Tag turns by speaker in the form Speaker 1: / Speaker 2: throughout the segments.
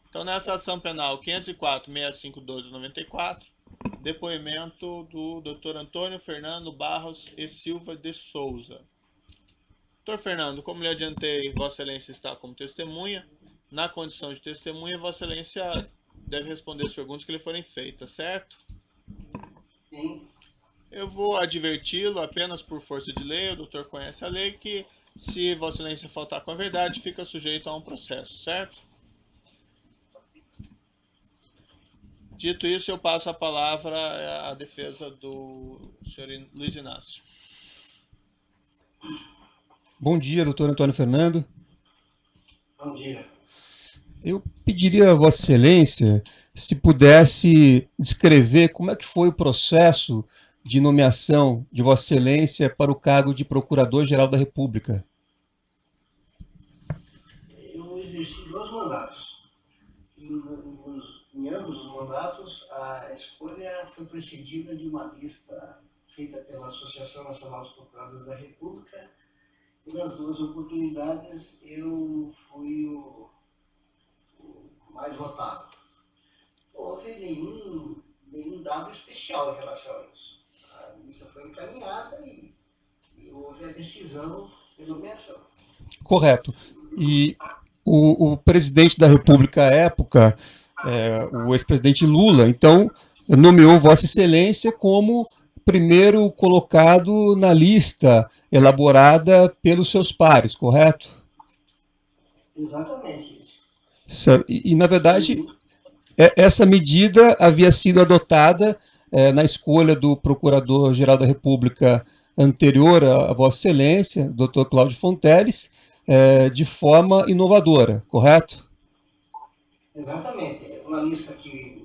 Speaker 1: Então, nessa ação penal 504.6512/94, depoimento do Dr. Antônio Fernando Barros e Silva de Souza. Dr. Fernando, como lhe adiantei, Vossa Excelência está como testemunha. Na condição de testemunha, Vossa Excelência deve responder as perguntas que lhe forem feitas, certo?
Speaker 2: Sim.
Speaker 1: Eu vou adverti-lo apenas por força de lei, o doutor conhece a lei, que se Vossa Excelência faltar com a verdade, fica sujeito a um processo, certo? Dito isso, eu passo a palavra à defesa do senhor Luiz Inácio.
Speaker 3: Bom dia, doutor Antônio Fernando.
Speaker 2: Bom dia.
Speaker 3: Eu pediria a Vossa Excelência se pudesse descrever como é que foi o processo de nomeação de Vossa Excelência para o cargo de Procurador-Geral da República.
Speaker 2: Eu exerci 2 mandatos. E em ambos os mandatos, a escolha foi precedida de uma lista feita pela Associação Nacional dos Procuradores da República. E nas 2 oportunidades, eu fui o mais votado. Não houve nenhum dado especial em relação a isso. A lista foi encaminhada e houve a decisão de nomeação.
Speaker 3: Correto. E o presidente da República à época, o ex-presidente Lula, então, nomeou Vossa Excelência como primeiro colocado na lista elaborada pelos seus pares, correto?
Speaker 2: Exatamente isso.
Speaker 3: E na verdade, essa medida havia sido adotada na escolha do Procurador-Geral da República anterior a Vossa Excelência, Dr. Cláudio Fonteles, de forma inovadora, correto?
Speaker 2: Exatamente. Uma lista que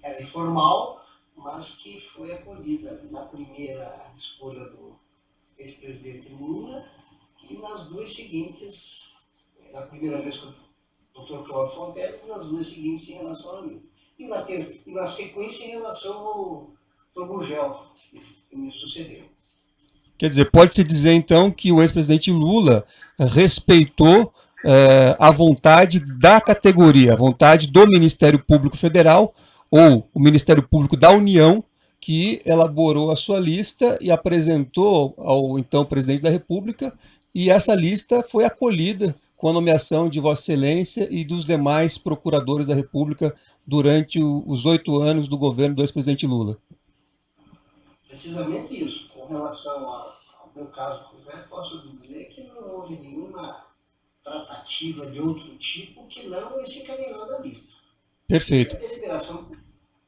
Speaker 2: era informal, mas que foi acolhida na primeira escolha do ex-presidente Lula e nas 2 seguintes, na primeira vez com o Dr. Cláudio Fonteles e nas 2 seguintes em relação a mim. E na sequência em relação ao Dr. Gurgel, que me sucedeu.
Speaker 3: Quer dizer, pode-se dizer então que o ex-presidente Lula respeitou a vontade da categoria, a vontade do Ministério Público Federal ou o Ministério Público da União, que elaborou a sua lista e apresentou ao então presidente da República, e essa lista foi acolhida com a nomeação de Vossa Excelência e dos demais procuradores da República durante os 8 anos do governo do ex-presidente Lula.
Speaker 2: Precisamente isso. Com relação ao meu caso concreto, posso dizer que não houve nenhuma tratativa de outro tipo que não esse encaminhamento da lista.
Speaker 3: Perfeito.
Speaker 2: E a deliberação do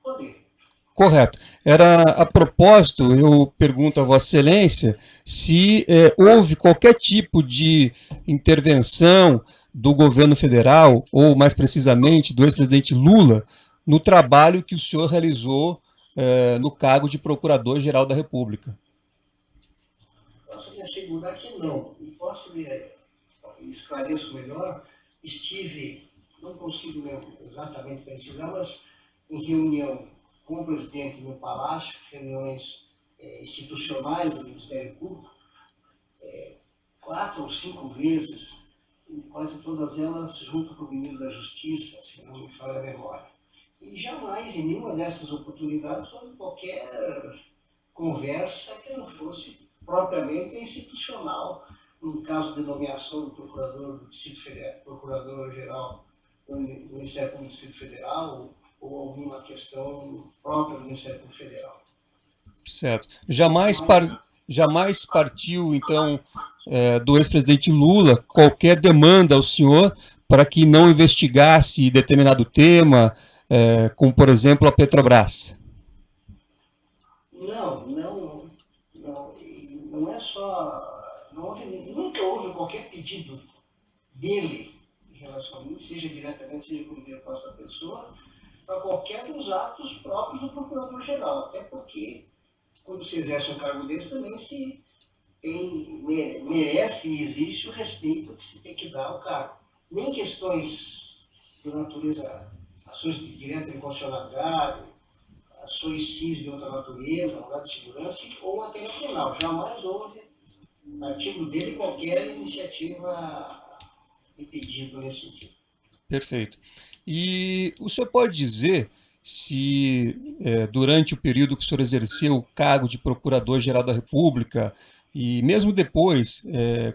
Speaker 2: poder.
Speaker 3: Correto. Era a propósito, eu pergunto a Vossa Excelência se houve qualquer tipo de intervenção do governo federal, ou mais precisamente do ex-presidente Lula, no trabalho que o senhor realizou no cargo de Procurador-Geral da República.
Speaker 2: Posso lhe assegurar que não. E posso lhe esclareço melhor, não consigo exatamente precisar, mas em reunião com o presidente no Palácio, reuniões institucionais do Ministério Público, 4 ou 5 vezes, e quase todas elas junto com o ministro da Justiça, se não me falha a memória. E jamais, em nenhuma dessas oportunidades, houve qualquer conversa que não fosse propriamente institucional, no caso de nomeação do procurador do Distrito Federal, procurador-geral do Ministério Público do Distrito Federal, ou alguma questão própria do Ministério Público Federal.
Speaker 3: Certo. Jamais partiu, então, do ex-presidente Lula qualquer demanda ao senhor para que não investigasse determinado tema, como, por exemplo, a Petrobras?
Speaker 2: Não é só... nunca houve qualquer pedido dele em relação a mim, seja diretamente, seja por interposta da pessoa, para qualquer dos atos próprios do Procurador-Geral. Até porque, quando se exerce um cargo desse, também se merece e existe o respeito que se tem que dar ao cargo. Nem questões de natureza, ações diretas de constitucionalidade, ações civis de outra natureza, mandado de segurança ou matéria penal. Jamais houve, no artigo dele, qualquer iniciativa e pedido nesse sentido.
Speaker 3: Perfeito. E o senhor pode dizer se, durante o período que o senhor exerceu o cargo de Procurador-Geral da República, e mesmo depois,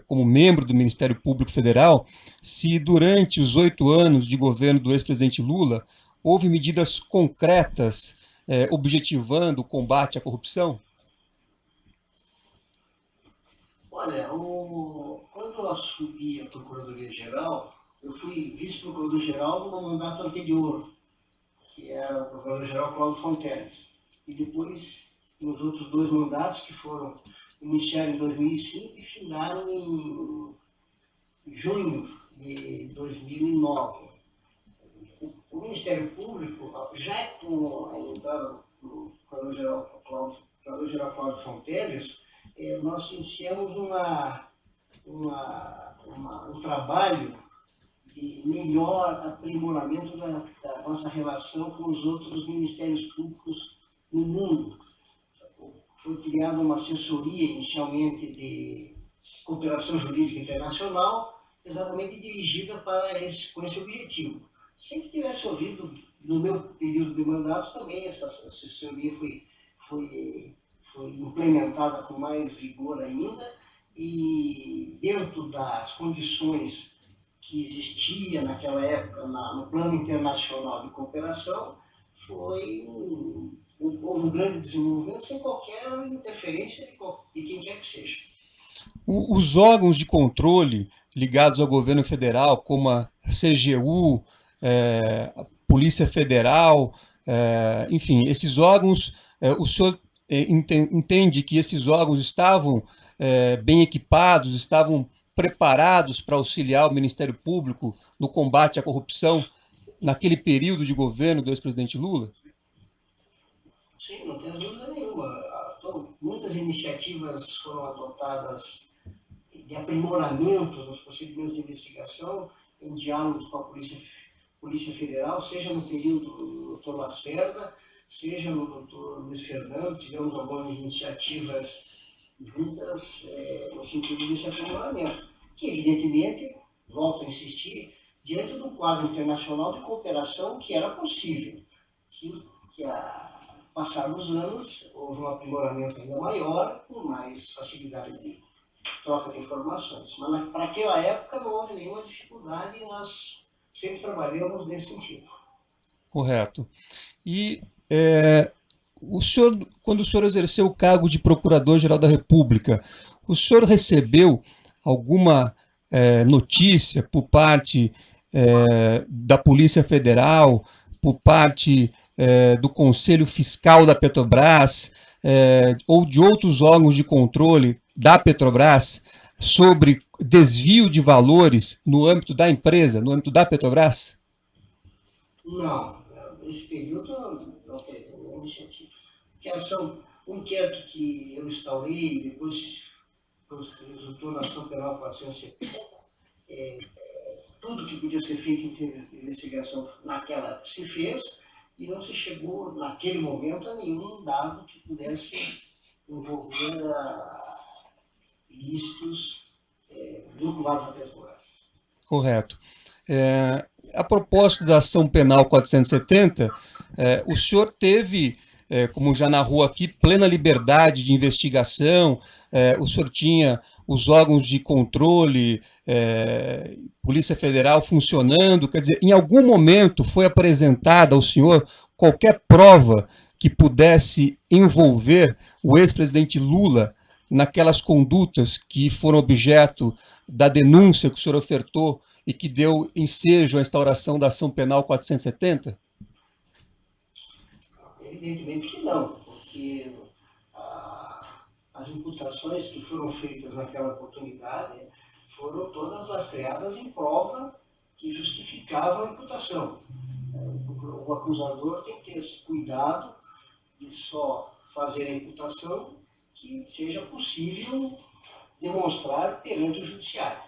Speaker 3: como membro do Ministério Público Federal, se durante os 8 anos de governo do ex-presidente Lula, houve medidas concretas, objetivando o combate à corrupção?
Speaker 2: Olha, quando eu assumi a Procuradoria-Geral, eu fui vice-procurador-geral no mandato anterior, que era o procurador-geral Cláudio Fonteles. E depois, nos outros 2 mandatos, que iniciaram em 2005 e findaram em junho de 2009. O Ministério Público, já com a entrada do procurador-geral Cláudio Fonteles, nós iniciamos um trabalho de melhor aprimoramento da nossa relação com os outros ministérios públicos no mundo. Foi criada uma assessoria inicialmente de cooperação jurídica internacional, exatamente dirigida com esse objetivo. Sem que tivesse ouvido, no meu período de mandato, também essa assessoria foi implementada com mais vigor ainda, e dentro das condições que existia naquela época no plano internacional de cooperação, houve um grande desenvolvimento sem qualquer interferência de quem quer que seja.
Speaker 3: Os órgãos de controle ligados ao governo federal, como a CGU, a Polícia Federal, enfim, esses órgãos, o senhor entende que esses órgãos estavam bem equipados, estavam preparados para auxiliar o Ministério Público no combate à corrupção naquele período de governo do ex-presidente Lula?
Speaker 2: Sim, não tem dúvida nenhuma. Então, muitas iniciativas foram adotadas de aprimoramento nos procedimentos de investigação, em diálogo com a Polícia Federal, seja no período do Dr. Lacerda, seja no Dr. Luiz Fernando. Tivemos algumas iniciativas juntas no sentido desse aprimoramento, que evidentemente, volto a insistir, diante do quadro internacional de cooperação que era possível, que a passar dos anos houve um aprimoramento ainda maior, com mais facilidade de troca de informações. Mas para aquela época não houve nenhuma dificuldade e nós sempre trabalhamos nesse sentido.
Speaker 3: Correto. E quando o senhor exerceu o cargo de Procurador-Geral da República, o senhor recebeu alguma notícia por parte da Polícia Federal, por parte do Conselho Fiscal da Petrobras, ou de outros órgãos de controle da Petrobras, sobre desvio de valores no âmbito da empresa, no âmbito da Petrobras?
Speaker 2: Não, nesse período não teve nenhuma iniciativa. Um inquérito que eu instaurei, depois resultou na ação penal 470, tudo que podia ser feito em termos de investigação naquela época se fez, e não se chegou, naquele momento, a nenhum dado que pudesse envolver ilícitos vinculados à Petrobras.
Speaker 3: Correto. A propósito da ação penal 470, o senhor teve, como já narrou aqui, plena liberdade de investigação, o senhor tinha os órgãos de controle, Polícia Federal funcionando, quer dizer, em algum momento foi apresentada ao senhor qualquer prova que pudesse envolver o ex-presidente Lula naquelas condutas que foram objeto da denúncia que o senhor ofertou e que deu ensejo à instauração da ação penal 470?
Speaker 2: Evidentemente que não, porque as imputações que foram feitas naquela oportunidade foram todas lastreadas em prova que justificavam a imputação. O acusador tem que ter esse cuidado de só fazer a imputação que seja possível demonstrar perante o judiciário.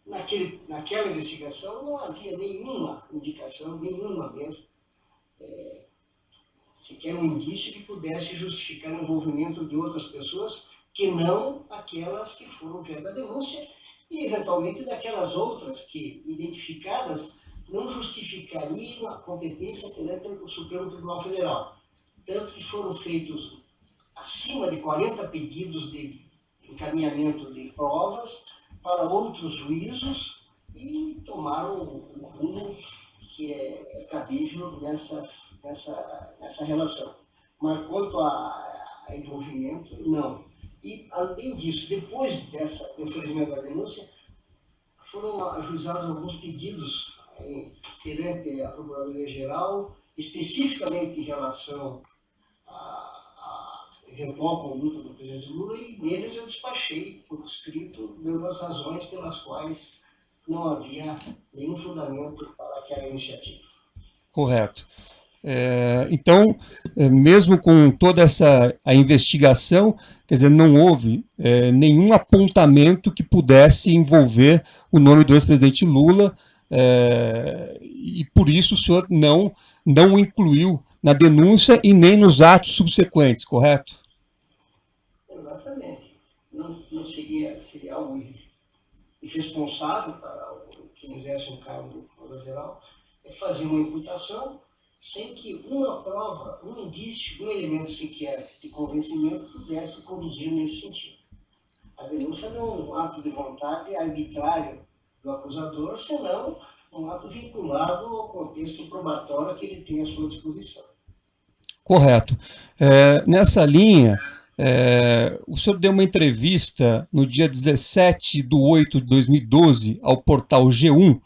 Speaker 2: Naquela investigação não havia nenhuma indicação, nenhuma mesmo, sequer um indício que pudesse justificar o envolvimento de outras pessoas que não aquelas que foram objeto da denúncia e, eventualmente, daquelas outras que, identificadas, não justificariam a competência perante o Supremo Tribunal Federal. Tanto que foram feitos acima de 40 pedidos de encaminhamento de provas para outros juízos e tomaram o rumo que é cabível nessa relação. Mas quanto a envolvimento, não. E, além disso, depois do oferecimento da denúncia, foram ajuizados alguns pedidos perante a Procuradoria-Geral, especificamente em relação à eventual conduta do presidente Lula, e neles eu despachei por escrito, dando as razões pelas quais não havia nenhum fundamento para aquela iniciativa.
Speaker 3: Correto. Então, mesmo com toda a investigação, quer dizer, não houve nenhum apontamento que pudesse envolver o nome do ex-presidente Lula, e por isso o senhor não o incluiu na denúncia e nem nos atos subsequentes, correto?
Speaker 2: Exatamente. Não seria algo irresponsável para quem exerce um cargo de Procuradoria-Geral fazer uma imputação sem que uma prova, um indício, um elemento sequer de convencimento pudesse conduzir nesse sentido. A denúncia não é um ato de vontade arbitrário do acusador, senão um ato vinculado ao contexto probatório que ele tem à sua disposição.
Speaker 3: Correto. Nessa linha, o senhor deu uma entrevista no dia 17/8/2012 ao portal G1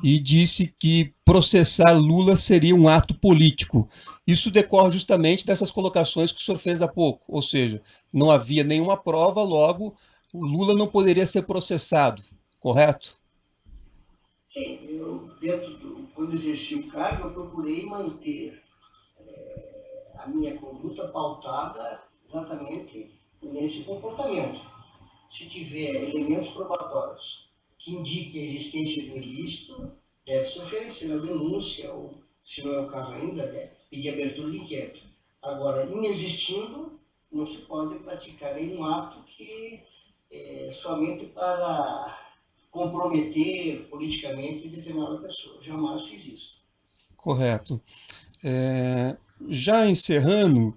Speaker 3: e disse que processar Lula seria um ato político. Isso decorre justamente dessas colocações que o senhor fez há pouco, ou seja, não havia nenhuma prova, logo o Lula não poderia ser processado, correto?
Speaker 2: Sim, quando exerci o cargo, eu procurei manter a minha conduta pautada exatamente nesse comportamento. Se tiver elementos probatórios que indiquem a existência de um ilícito, deve-se oferecer a denúncia, ou, se não é o caso ainda, deve pedir abertura de inquérito. Agora, inexistindo, não se pode praticar nenhum ato que somente para comprometer politicamente determinada pessoa. Jamais fiz isso.
Speaker 3: Correto. Já encerrando,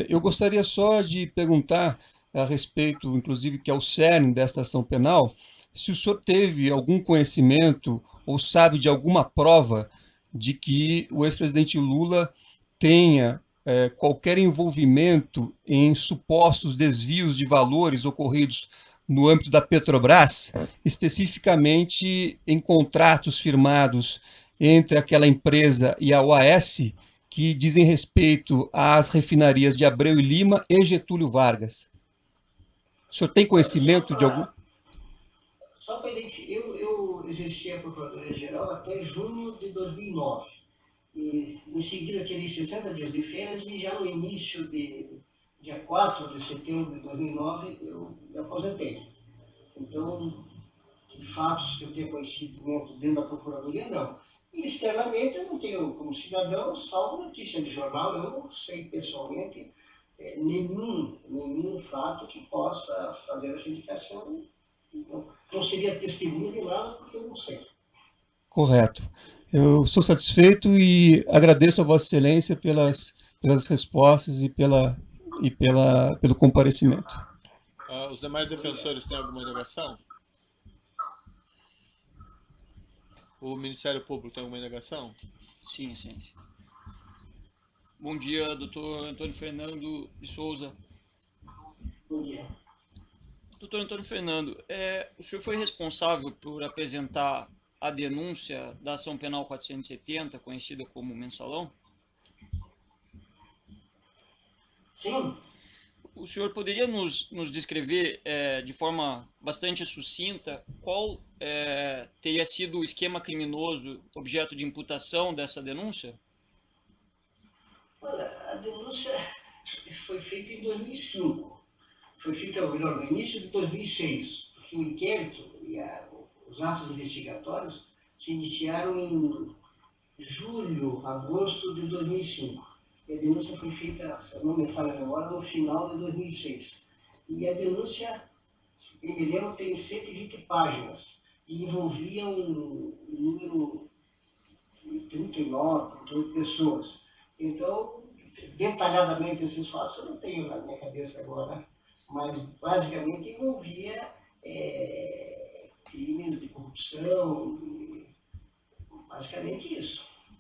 Speaker 3: eu gostaria só de perguntar a respeito, inclusive, que é o cerne desta ação penal, se o senhor teve algum conhecimento ou sabe de alguma prova de que o ex-presidente Lula tenha qualquer envolvimento em supostos desvios de valores ocorridos no âmbito da Petrobras, especificamente em contratos firmados entre aquela empresa e a OAS, que dizem respeito às refinarias de Abreu e Lima e Getúlio Vargas. O senhor tem conhecimento de algum?
Speaker 2: Só para eu exerci a Procuradoria-Geral até junho de 2009. E, em seguida, tirei 60 dias de férias e já no início dia 4 de setembro de 2009, eu me aposentei. Então, de fatos que eu tenho conhecimento dentro da Procuradoria, não. E, externamente, eu não tenho, como cidadão, salvo notícia de jornal, eu não sei pessoalmente nenhum fato que possa fazer essa indicação. Não seria testemunha de nada, porque eu não sei.
Speaker 3: Correto. Eu sou satisfeito e agradeço a Vossa Excelência pelas respostas e pelo comparecimento.
Speaker 1: Os demais defensores têm alguma indagação? O Ministério Público tem alguma indagação?
Speaker 4: Sim, Excelência. Bom dia, doutor Antônio Fernando de Souza.
Speaker 2: Bom dia.
Speaker 4: Doutor Antônio Fernando, o senhor foi responsável por apresentar a denúncia da ação penal 470, conhecida como Mensalão?
Speaker 2: Sim.
Speaker 4: O senhor poderia nos descrever de forma bastante sucinta qual teria sido o esquema criminoso objeto de imputação dessa denúncia?
Speaker 2: Olha, a denúncia foi feita em 2005. Foi feita, melhor, no início de 2006, porque o inquérito e os atos investigatórios se iniciaram em julho, agosto de 2005. E a denúncia foi feita, se não me falha a memória, no final de 2006. E a denúncia, em me lembro, tem 120 páginas e envolvia um número 39, 38 pessoas. Então, detalhadamente esses fatos eu não tenho na minha cabeça agora, mas basicamente envolvia crimes de corrupção, basicamente isso. Eu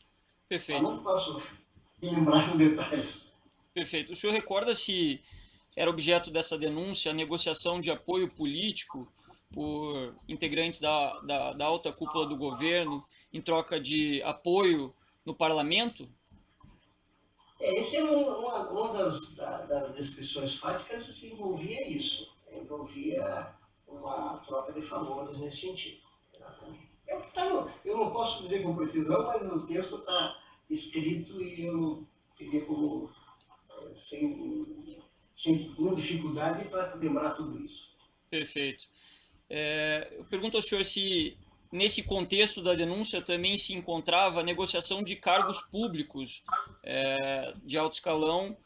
Speaker 4: Perfeito,
Speaker 2: não posso lembrar os detalhes.
Speaker 4: perfeito. O senhor recorda se era objeto dessa denúncia a negociação de apoio político por integrantes da alta cúpula do governo em troca de apoio no parlamento?
Speaker 2: Esse é uma das descrições fáticas, envolvia isso, envolvia uma troca de favores nesse sentido. Exatamente. Eu não posso dizer com precisão, mas o texto está escrito e eu não teria como, sem nenhuma dificuldade, para lembrar tudo isso.
Speaker 4: Perfeito. Eu pergunto ao senhor se, nesse contexto da denúncia, também se encontrava a negociação de cargos públicos de alto escalão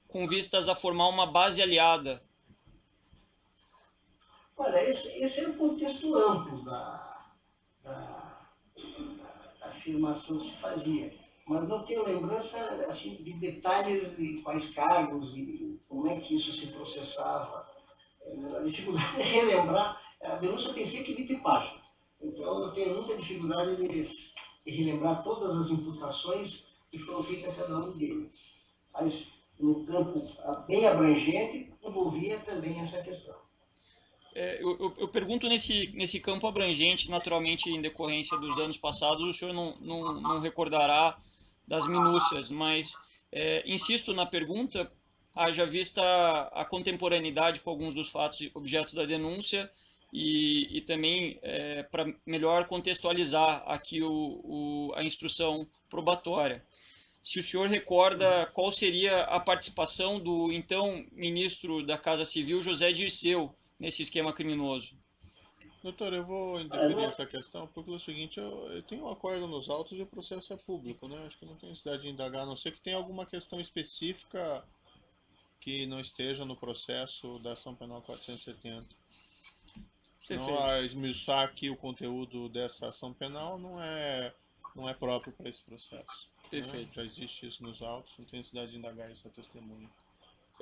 Speaker 4: com vistas a formar uma base aliada.
Speaker 2: Olha, esse é um contexto amplo da afirmação que se fazia, mas não tenho lembrança assim, de detalhes de quais cargos e como é que isso se processava. A dificuldade é relembrar, a denúncia tem 120 páginas, então eu tenho muita dificuldade de relembrar todas as imputações que foram feitas a cada um deles. Mas, no campo bem abrangente, envolvia também essa questão.
Speaker 4: Eu pergunto nesse campo abrangente, naturalmente em decorrência dos anos passados, o senhor não recordará das minúcias, mas insisto na pergunta, haja vista a contemporaneidade com alguns dos fatos objeto da denúncia e também para melhor contextualizar aqui a instrução probatória. Se o senhor recorda qual seria a participação do então ministro da Casa Civil, José Dirceu, nesse esquema criminoso?
Speaker 1: Doutor, eu vou indeferir essa questão, porque é o seguinte, eu tenho um acordo nos autos e o processo é público, né? Acho que não tem necessidade de indagar, a não ser que tenha alguma questão específica que não esteja no processo da ação penal 470. Senão, a esmiuçar aqui o conteúdo dessa ação penal não é próprio para esse processo.
Speaker 4: Perfeito.
Speaker 1: Né? Já existe isso nos autos, não tem necessidade de indagar isso a testemunha.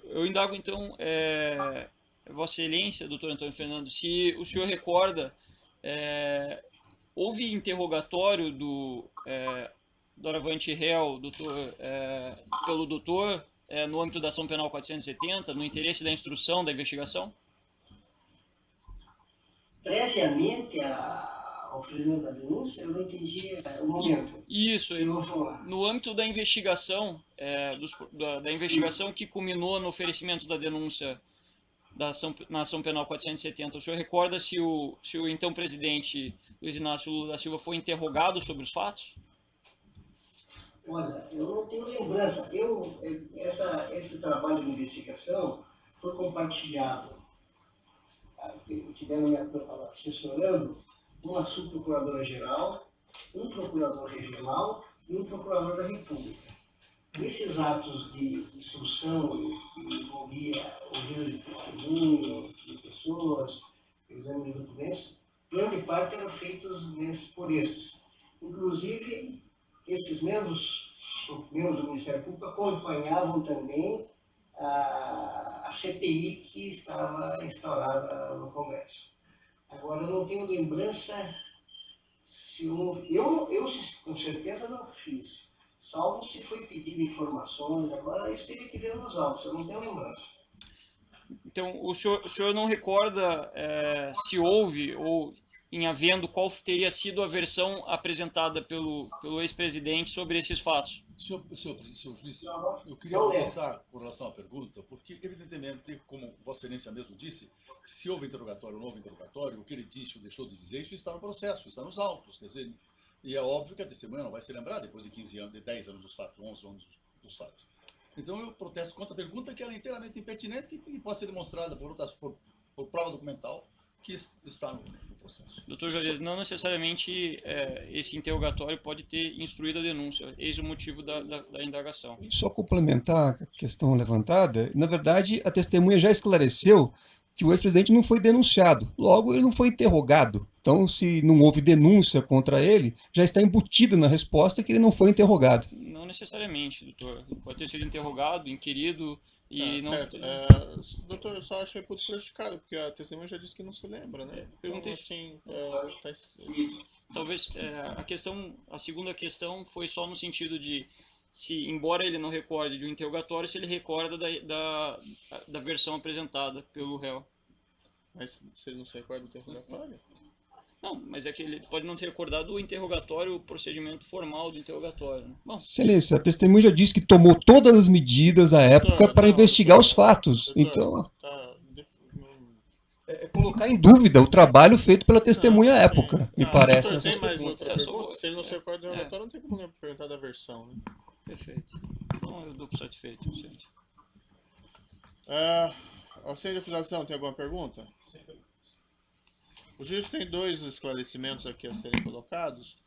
Speaker 4: Eu indago, então, Vossa Excelência, doutor Antônio Fernando, se o senhor recorda, houve interrogatório do doravante réu pelo doutor no âmbito da ação penal 470, no interesse da instrução da investigação?
Speaker 2: Previamente ao fechamento da denúncia, eu não entendi o momento.
Speaker 4: Isso, no âmbito da investigação, da investigação que culminou no oferecimento da denúncia na ação penal 470, o senhor recorda se o então presidente Luiz Inácio Lula da Silva foi interrogado sobre os fatos?
Speaker 2: Olha, eu não tenho lembrança. Esse trabalho de investigação foi compartilhado. Tiveram me assessorando uma subprocuradora-geral, um procurador regional e um procurador da República. Esses atos de instrução que envolvia ouvido de testemunhos, de pessoas, exame de documentos, grande parte eram feitos por estes. Inclusive, esses membros do Ministério Público acompanhavam também a CPI que estava instaurada no Congresso. Agora, eu não tenho lembrança se houve... Eu com certeza não fiz, salvo se foi pedido informações. Agora, isso teria que ver nos autos, eu não tenho lembrança.
Speaker 4: Então, o senhor não recorda se houve ou em havendo, qual teria sido a versão apresentada pelo ex-presidente sobre esses fatos?
Speaker 5: Senhor juiz, eu queria começar com relação à pergunta, porque, evidentemente, como Vossa Excelência mesmo disse, se houve interrogatório ou não houve interrogatório, o que ele disse ou deixou de dizer, isso está no processo, está nos autos. Quer dizer, e é óbvio que a testemunha não vai se lembrar depois de 15 anos, de 10 anos dos fatos, 11 anos dos fatos. Então, eu protesto contra a pergunta, que ela é inteiramente impertinente e pode ser demonstrada por prova documental que está no processo.
Speaker 4: Doutor Jorge, não necessariamente esse interrogatório pode ter instruído a denúncia, eis o motivo da indagação.
Speaker 3: Só complementar a questão levantada, na verdade, a testemunha já esclareceu que o ex-presidente não foi denunciado. Logo, ele não foi interrogado. Então, se não houve denúncia contra ele, já está embutido na resposta que ele não foi interrogado.
Speaker 4: Não necessariamente, doutor. Pode ter sido interrogado, inquirido e não...
Speaker 1: Certo. Doutor, eu só achei pouco prejudicado, porque a testemunha já disse que não se lembra, né?
Speaker 4: Perguntei
Speaker 1: Então, assim,
Speaker 4: Talvez a segunda questão foi só no sentido de se, embora ele não recorde de um interrogatório, se ele recorda da versão apresentada pelo réu.
Speaker 1: mas se ele não se recorda do interrogatório?
Speaker 4: Não, mas é que ele pode não ter recordado o interrogatório, o procedimento formal de interrogatório. Né? Bom,
Speaker 3: Excelência, a testemunha já disse que tomou todas as medidas à época para investigar os fatos. Então, é colocar em dúvida o trabalho feito pela testemunha à época, me parece.
Speaker 1: Doutor,
Speaker 3: Nessas
Speaker 1: tem mais
Speaker 3: perguntas.
Speaker 1: outra pergunta? Se ele não se recorda do interrogatório, não tem como perguntar da versão, né?
Speaker 4: perfeito. Então eu dou por satisfeito, excelente.
Speaker 1: Auxílio de acusação, tem alguma pergunta? O juiz tem 2 esclarecimentos aqui a serem colocados.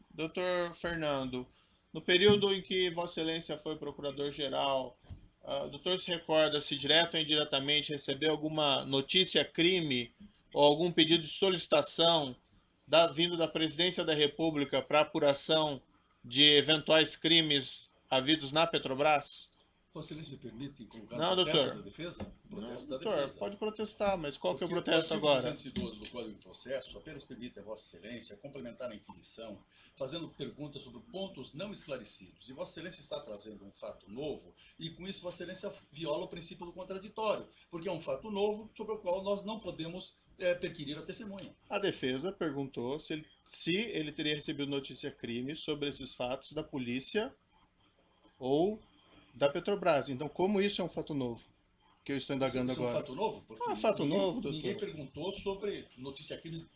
Speaker 1: Doutor Fernando, no período em que Vossa Excelência foi procurador-geral, o doutor se recorda se direto ou indiretamente recebeu alguma notícia-crime ou algum pedido de solicitação vindo da Presidência da República para apuração de eventuais crimes havidos na Petrobras?
Speaker 5: Vossa Excelência me permite colocar
Speaker 1: Não,
Speaker 5: o protesto
Speaker 1: doutor.
Speaker 5: da defesa? O protesto da
Speaker 1: Doutor,
Speaker 5: defesa.
Speaker 1: pode protestar, mas qual que é o
Speaker 5: Porque
Speaker 1: protesto
Speaker 5: artigo
Speaker 1: agora?
Speaker 5: 212 do Código de Processo apenas permite a Vossa Excelência complementar a inquirição, fazendo perguntas sobre pontos não esclarecidos. E Vossa Excelência está trazendo um fato novo, e com isso Vossa Excelência viola o princípio do contraditório, porque é um fato novo sobre o qual nós não podemos perquirir a testemunha.
Speaker 1: A defesa perguntou se ele teria recebido notícia-crime sobre esses fatos da polícia ou da Petrobras. Então, como isso é um fato novo? Que eu estou indagando
Speaker 5: Isso é um
Speaker 1: agora.
Speaker 5: fato novo? Porque
Speaker 1: É um fato novo, doutor.
Speaker 5: Ninguém perguntou sobre notícia-crime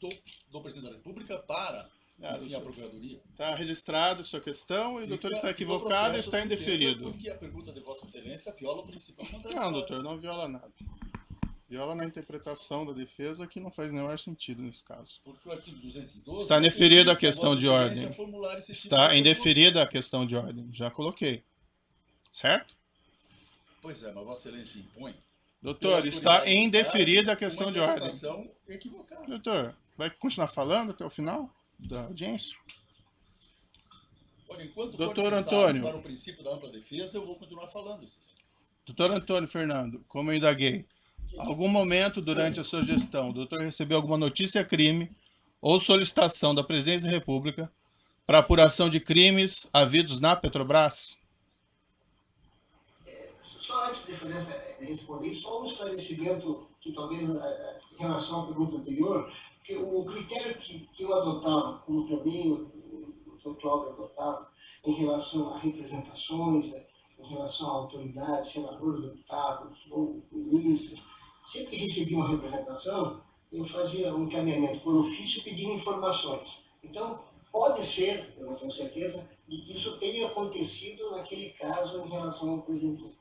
Speaker 5: do Presidente da República para, enfim, a Procuradoria.
Speaker 1: Está registrado sua questão e o doutor está
Speaker 5: Fica o
Speaker 1: equivocado e
Speaker 5: protesto
Speaker 1: está
Speaker 5: da defesa,
Speaker 1: indeferido.
Speaker 5: Porque a pergunta de Vossa Excelência viola o princípio do
Speaker 1: Não,
Speaker 5: contraditório.
Speaker 1: doutor, não viola nada. Viola na interpretação da defesa, que não faz o menor sentido nesse caso.
Speaker 5: Porque o artigo 212...
Speaker 1: Está indeferida a
Speaker 5: permite
Speaker 1: questão
Speaker 5: Vossa
Speaker 1: de
Speaker 5: Excelência
Speaker 1: ordem.
Speaker 5: formular esse tipo de
Speaker 1: Está
Speaker 5: pergunta.
Speaker 1: indeferida a questão de ordem. Já coloquei. Certo?
Speaker 5: Pois é, mas Vossa Excelência impõe...
Speaker 1: Doutor, está indeferida a questão de ordem.
Speaker 5: Uma equivocada.
Speaker 1: Doutor, vai continuar falando até o final da audiência?
Speaker 5: Olha, enquanto
Speaker 1: Doutor
Speaker 5: for necessário
Speaker 1: Antônio.
Speaker 5: para o princípio da ampla defesa, eu vou continuar falando isso.
Speaker 1: Doutor Antônio Fernando, como eu indaguei, algum momento durante a sua gestão, o doutor recebeu alguma notícia-crime ou solicitação da Presidência da República para apuração de crimes havidos na Petrobras?
Speaker 2: Só antes de responder, só um esclarecimento que talvez em relação à pergunta anterior, que o critério que eu adotava, como também o Dr. Cláudio adotava, em relação a representações, em relação a autoridades, senadores, deputados, ou ministros, sempre que recebia uma representação, eu fazia um encaminhamento por ofício pedindo informações. Então, pode ser, eu não tenho certeza, de que isso tenha acontecido naquele caso em relação ao presidente.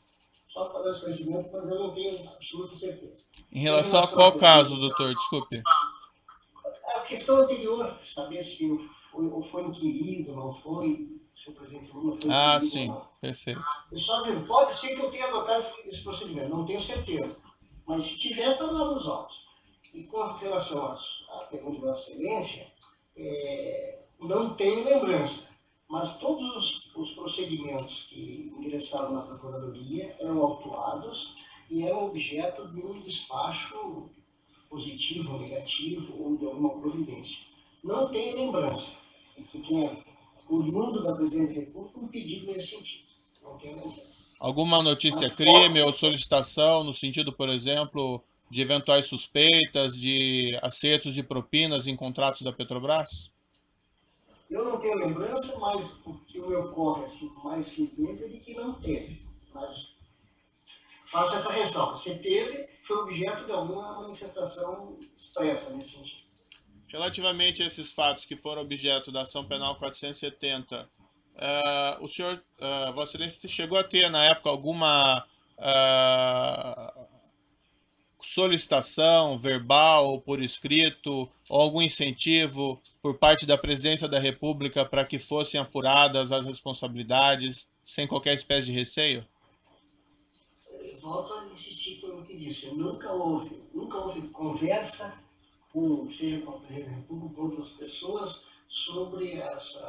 Speaker 2: Só para dar esclarecimento, mas eu não tenho absoluta certeza.
Speaker 1: Em relação a qual caso, doutor? Desculpe.
Speaker 2: A questão anterior, saber se foi inquirido, não foi, se o presidente Lula foi
Speaker 1: Ah,
Speaker 2: inquirido
Speaker 1: sim.
Speaker 2: ou não.
Speaker 1: Perfeito.
Speaker 2: Eu só digo, pode ser que eu tenha adotado esse procedimento, não tenho certeza. Mas se tiver, está lá nos autos. E com relação à pergunta de Vossa Excelência, não tenho lembrança. Mas todos os procedimentos que ingressavam na Procuradoria eram autuados e eram objeto de um despacho positivo ou negativo ou de alguma providência. Não tenho lembrança de que tenha, oriundo da Presidência da República, um pedido nesse sentido. Não tenho lembrança.
Speaker 1: Alguma notícia-crime ou solicitação no sentido, por exemplo, de eventuais suspeitas de acertos de propinas em contratos da Petrobras?
Speaker 2: Eu não tenho lembrança, mas o que me ocorre assim, com mais firmeza é de que não teve. Mas faço essa ressalva. Se teve, foi objeto de alguma manifestação expressa nesse sentido.
Speaker 1: Relativamente a esses fatos que foram objeto da ação penal 470, o senhor, Vossa Excelência, chegou a ter na época alguma solicitação verbal ou por escrito ou algum incentivo por parte da Presidência da República para que fossem apuradas as responsabilidades sem qualquer espécie de receio?
Speaker 2: Volto a insistir que eu não que disse, nunca houve conversa seja com o presidente da República, com outras pessoas, sobre as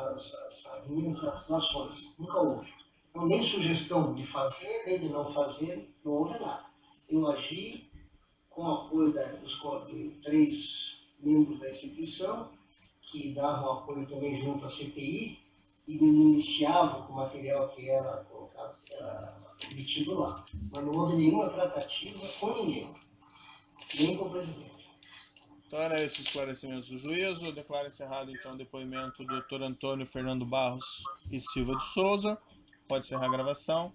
Speaker 2: minhas atuações. Nunca houve. Então, nem sugestão de fazer, nem de não fazer, não houve nada. Eu agi com o apoio de 3 membros da instituição, que davam apoio também junto à CPI, e me municiavam com o material que era colocado, que era obtido lá. Mas não houve nenhuma tratativa com ninguém, nem com o presidente.
Speaker 1: Então, era esse esclarecimento do juízo. Eu declaro encerrado, então, o depoimento do Dr. Antônio Fernando Barros e Silva de Souza. Pode encerrar a gravação.